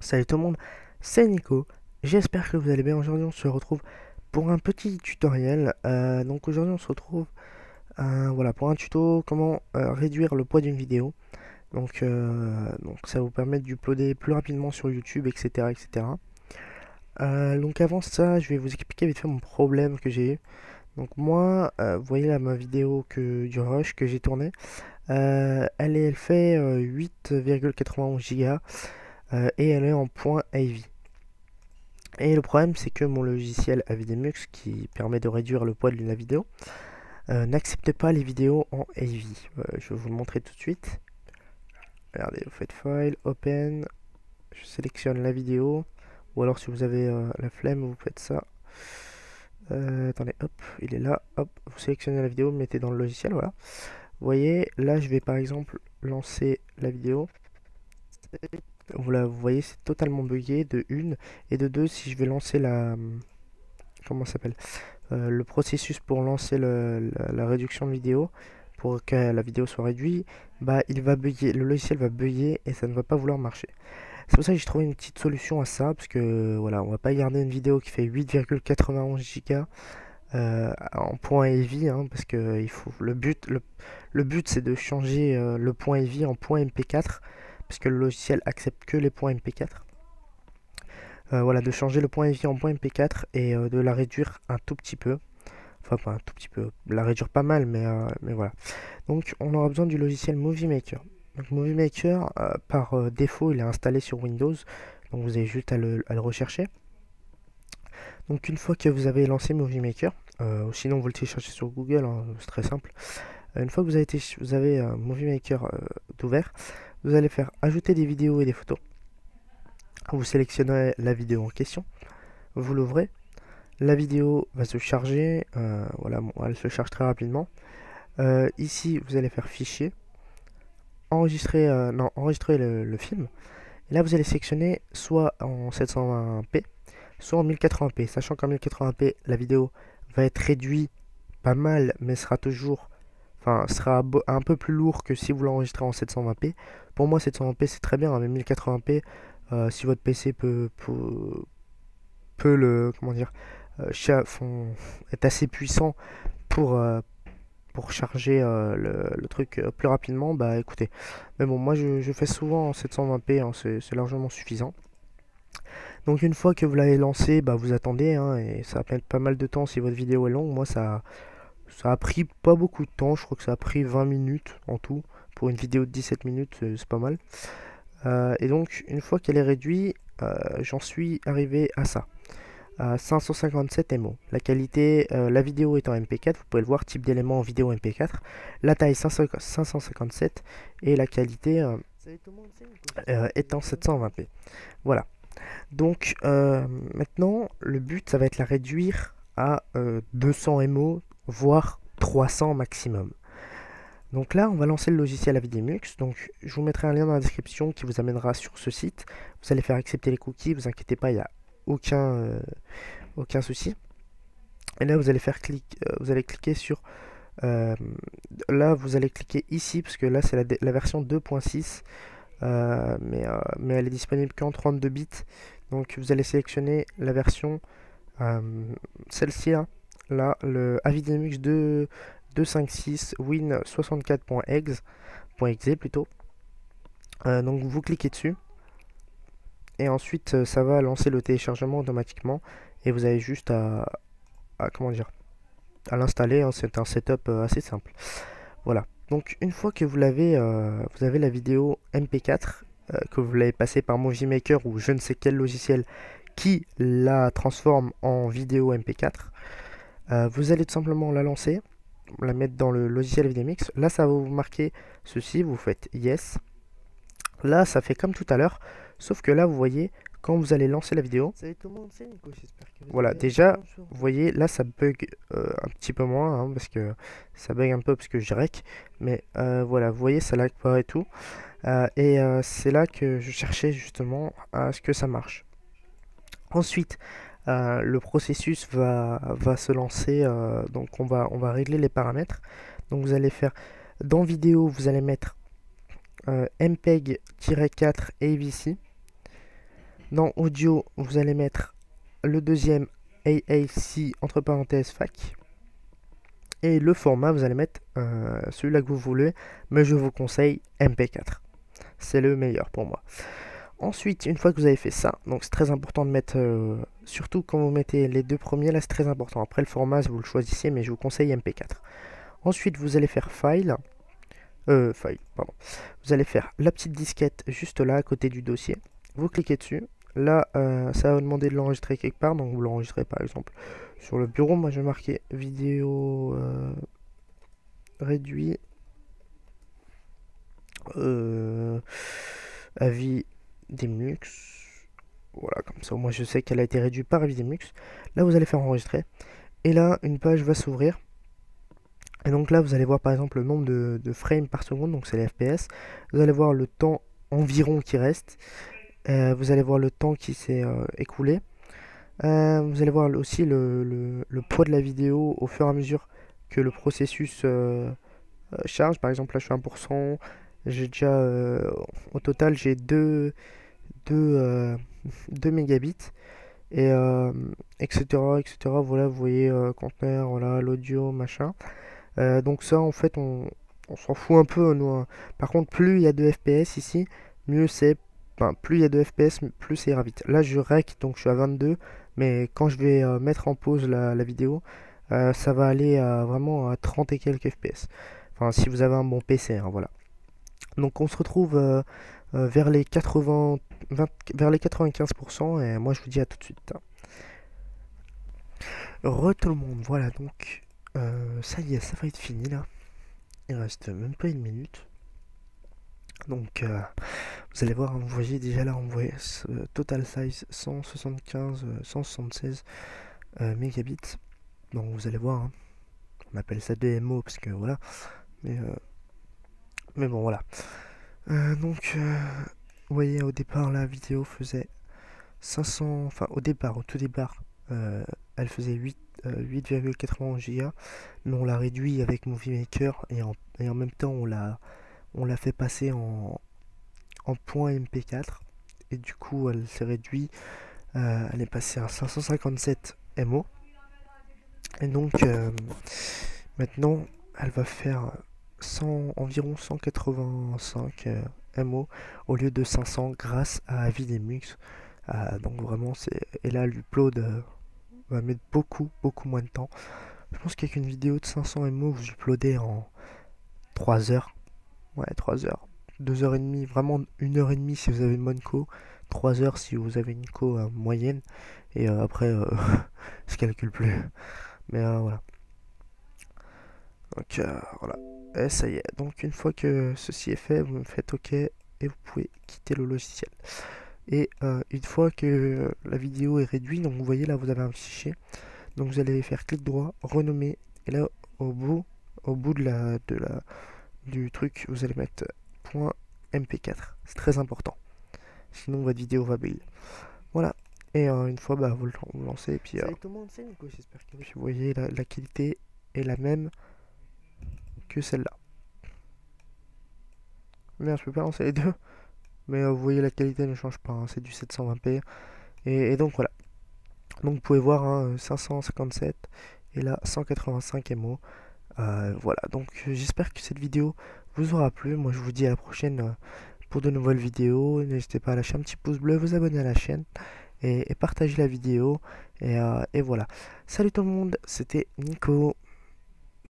Salut tout le monde, c'est Nico, j'espère que vous allez bien. Aujourd'hui on se retrouve pour un petit tutoriel. Donc aujourd'hui on se retrouve voilà, pour un tuto comment réduire le poids d'une vidéo. Donc ça va vous permettre d'uploader plus rapidement sur YouTube, etc. etc. Donc avant ça, je vais vous expliquer vite fait mon problème que j'ai eu. Donc moi, vous voyez là ma vidéo du rush que j'ai tournée. Elle fait 8,91 Go et elle est en point AV. Et le problème, c'est que mon logiciel Avidemux, qui permet de réduire le poids de la vidéo, n'accepte pas les vidéos en AV. Je vais vous le montrer tout de suite. Regardez, vous faites File, Open, je sélectionne la vidéo, ou alors si vous avez la flemme, vous faites ça. Attendez, hop, il est là, hop, vous sélectionnez la vidéo, mettez dans le logiciel, voilà. Vous voyez, là, je vais par exemple lancer la vidéo. Vous voyez, c'est totalement buggé de une, et de deux, si je vais lancer comment ça s'appelle, le processus pour lancer la réduction de vidéo, pour que la vidéo soit réduite, bah il va bugger, le logiciel va bugger et ça ne va pas vouloir marcher. C'est pour ça que j'ai trouvé une petite solution à ça, parce que voilà, on va pas garder une vidéo qui fait 8,91 Go en point AV, hein, parce que il faut, le but c'est de changer le point AV en point MP4, parce que le logiciel accepte que les points MP4. Voilà, de changer le point AV en point MP4 et de la réduire un tout petit peu. Enfin, pas un tout petit peu, la réduire pas mal, mais voilà. Donc, on aura besoin du logiciel Movie Maker. Donc, Movie Maker, par défaut, il est installé sur Windows. Donc, vous avez juste à le rechercher. Donc, une fois que vous avez lancé Movie Maker, ou sinon vous le téléchargez sur Google, hein, c'est très simple. Une fois que vous avez Movie Maker d'ouvert, vous allez faire ajouter des vidéos et des photos. Vous sélectionnez la vidéo en question, vous l'ouvrez. La vidéo va se charger, voilà, bon, elle se charge très rapidement. Ici, vous allez faire fichier, enregistrer, enregistrer le film. Et là, vous allez sélectionner soit en 720p, soit en 1080p. Sachant qu'en 1080p, la vidéo va être réduite pas mal, mais sera toujours, enfin, sera un peu plus lourd que si vous l'enregistrez en 720p. Pour moi, 720p c'est très bien, hein, mais 1080p, si votre PC peut le, comment dire, est assez puissant pour, charger le truc plus rapidement, bah écoutez. Mais bon, moi je fais souvent en 720p, hein, c'est largement suffisant. Donc une fois que vous l'avez lancé, bah vous attendez, hein, et ça va prendre pas mal de temps si votre vidéo est longue. Moi ça a pris pas beaucoup de temps, je crois que ça a pris 20 minutes en tout. Pour une vidéo de 17 minutes, c'est pas mal. Et donc une fois qu'elle est réduite, j'en suis arrivé à ça. 557 MO. La qualité, la vidéo est en MP4, vous pouvez le voir, type d'élément en vidéo MP4. La taille 557 et la qualité est en 720p. Voilà. Donc maintenant, le but, ça va être la réduire à 200 MO, voire 300 maximum. Donc là, on va lancer le logiciel Avidemux. Donc je vous mettrai un lien dans la description qui vous amènera sur ce site. Vous allez faire accepter les cookies, vous inquiétez pas, il n'y a aucun souci. Et là, vous allez faire vous allez cliquer sur là, vous allez cliquer ici parce que là, c'est la version 2.6, mais elle est disponible qu'en 32 bits. Donc, vous allez sélectionner la version celle-ci, hein, là, le Avidemux 256 win64.exe plutôt. Donc, vous cliquez dessus. Et ensuite, ça va lancer le téléchargement automatiquement. Et vous avez juste comment dire, à l'installer, hein. C'est un setup assez simple. Voilà. Donc une fois que vous avez la vidéo MP4, que vous l'avez passée par Movie Maker ou je ne sais quel logiciel qui la transforme en vidéo MP4, vous allez tout simplement la lancer, la mettre dans le logiciel Avidemux. Là, ça va vous marquer ceci, vous faites Yes. Là, ça fait comme tout à l'heure, sauf que là, vous voyez, quand vous allez lancer la vidéo, Salut tout le monde, c'est Nico, j'espère que vous voilà, allez bien. déjà, Bonjour. vous voyez, là, ça bug un petit peu moins, hein, parce que ça bug un peu parce que je rec, mais voilà, vous voyez, ça lag pas et tout, c'est là que je cherchais justement à ce que ça marche. Ensuite, le processus va se lancer, donc on va régler les paramètres. Donc vous allez faire, dans vidéo, vous allez mettre MPEG-4 AVC. Dans audio, vous allez mettre le deuxième AAC entre parenthèses FAC. Et le format, vous allez mettre celui-là que vous voulez, mais je vous conseille MP4. C'est le meilleur pour moi. Ensuite, une fois que vous avez fait ça, donc c'est très important de mettre, surtout quand vous mettez les deux premiers, là c'est très important. Après le format, vous le choisissez, mais je vous conseille MP4. Ensuite, vous allez faire file, pardon. Vous allez faire la petite disquette juste là, à côté du dossier. Vous cliquez dessus. Là, ça va vous demander de l'enregistrer quelque part, donc vous l'enregistrez par exemple sur le bureau. Moi, je vais marquer vidéo réduit avis Demux. Voilà, comme ça, moi je sais qu'elle a été réduite par avis Demux. Là, vous allez faire enregistrer. Et là, une page va s'ouvrir. Et donc là, vous allez voir par exemple le nombre de frames par seconde, donc c'est les FPS. Vous allez voir le temps environ qui reste. Vous allez voir le temps qui s'est écoulé. Vous allez voir aussi le poids de la vidéo au fur et à mesure que le processus charge. Par exemple, là je suis 1%. J'ai déjà, au total, j'ai 2 mégabits. Et etc. etc. Voilà, vous voyez, conteneur, voilà, l'audio, machin. Donc ça, en fait, on s'en fout un peu, nous, hein. Par contre, plus il y a de FPS ici, mieux c'est. Enfin, plus il y a de FPS, plus ça ira vite. Là, je rec, donc je suis à 22. Mais quand je vais mettre en pause la vidéo, ça va aller vraiment à 30 et quelques FPS. Enfin, si vous avez un bon PC, hein, voilà. Donc on se retrouve vers les 95%. Et moi, je vous dis à tout de suite, hein. Tout le monde, voilà, donc ça y est, ça va être fini là. Il reste même pas une minute. Donc vous allez voir, hein, vous voyez déjà là, on voit total size 176 mégabits. Donc vous allez voir, hein, on appelle ça DMO parce que voilà. Mais bon, voilà. Donc vous voyez, au départ la vidéo faisait 500, enfin au tout départ, elle faisait 8,91 Go, mais on l'a réduit avec Movie Maker et en même temps on l'a fait passer en point MP4 et du coup elle s'est réduite, elle est passée à 557 MO et donc maintenant elle va faire environ 185 MO au lieu de 500 grâce à Avidemux. Donc vraiment et là l'upload va mettre beaucoup moins de temps. Je pense qu'avec une vidéo de 500 MO vous uploadez en 3 heures. Ouais, 3 heures. 2 h 30, vraiment 1 h 30 si vous avez une bonne co. 3 heures si vous avez une co moyenne. Et après, je calcule plus. Mais voilà. Donc voilà. Et ça y est. Donc une fois que ceci est fait, vous me faites OK et vous pouvez quitter le logiciel. Et une fois que la vidéo est réduite, donc vous voyez là, vous avez un fichier. Donc vous allez faire clic droit, renommer. Et là, au bout du truc, vous allez mettre .mp4. C'est très important. Sinon, votre vidéo va build. Voilà. Et une fois, bah, vous le lancez. Et puis, Salut tout le monde, c'est Nico, j'espère que puis vous voyez, la qualité est la même que celle-là. Merde, je peux pas lancer les deux. Mais vous voyez, la qualité ne change pas, hein, c'est du 720p. Et donc voilà. Donc vous pouvez voir, hein, 557 et là 185 MO. Voilà, donc j'espère que cette vidéo vous aura plu. Moi je vous dis à la prochaine pour de nouvelles vidéos. N'hésitez pas à lâcher un petit pouce bleu, vous abonner à la chaîne et partager la vidéo. Et voilà. Salut tout le monde, c'était Nico.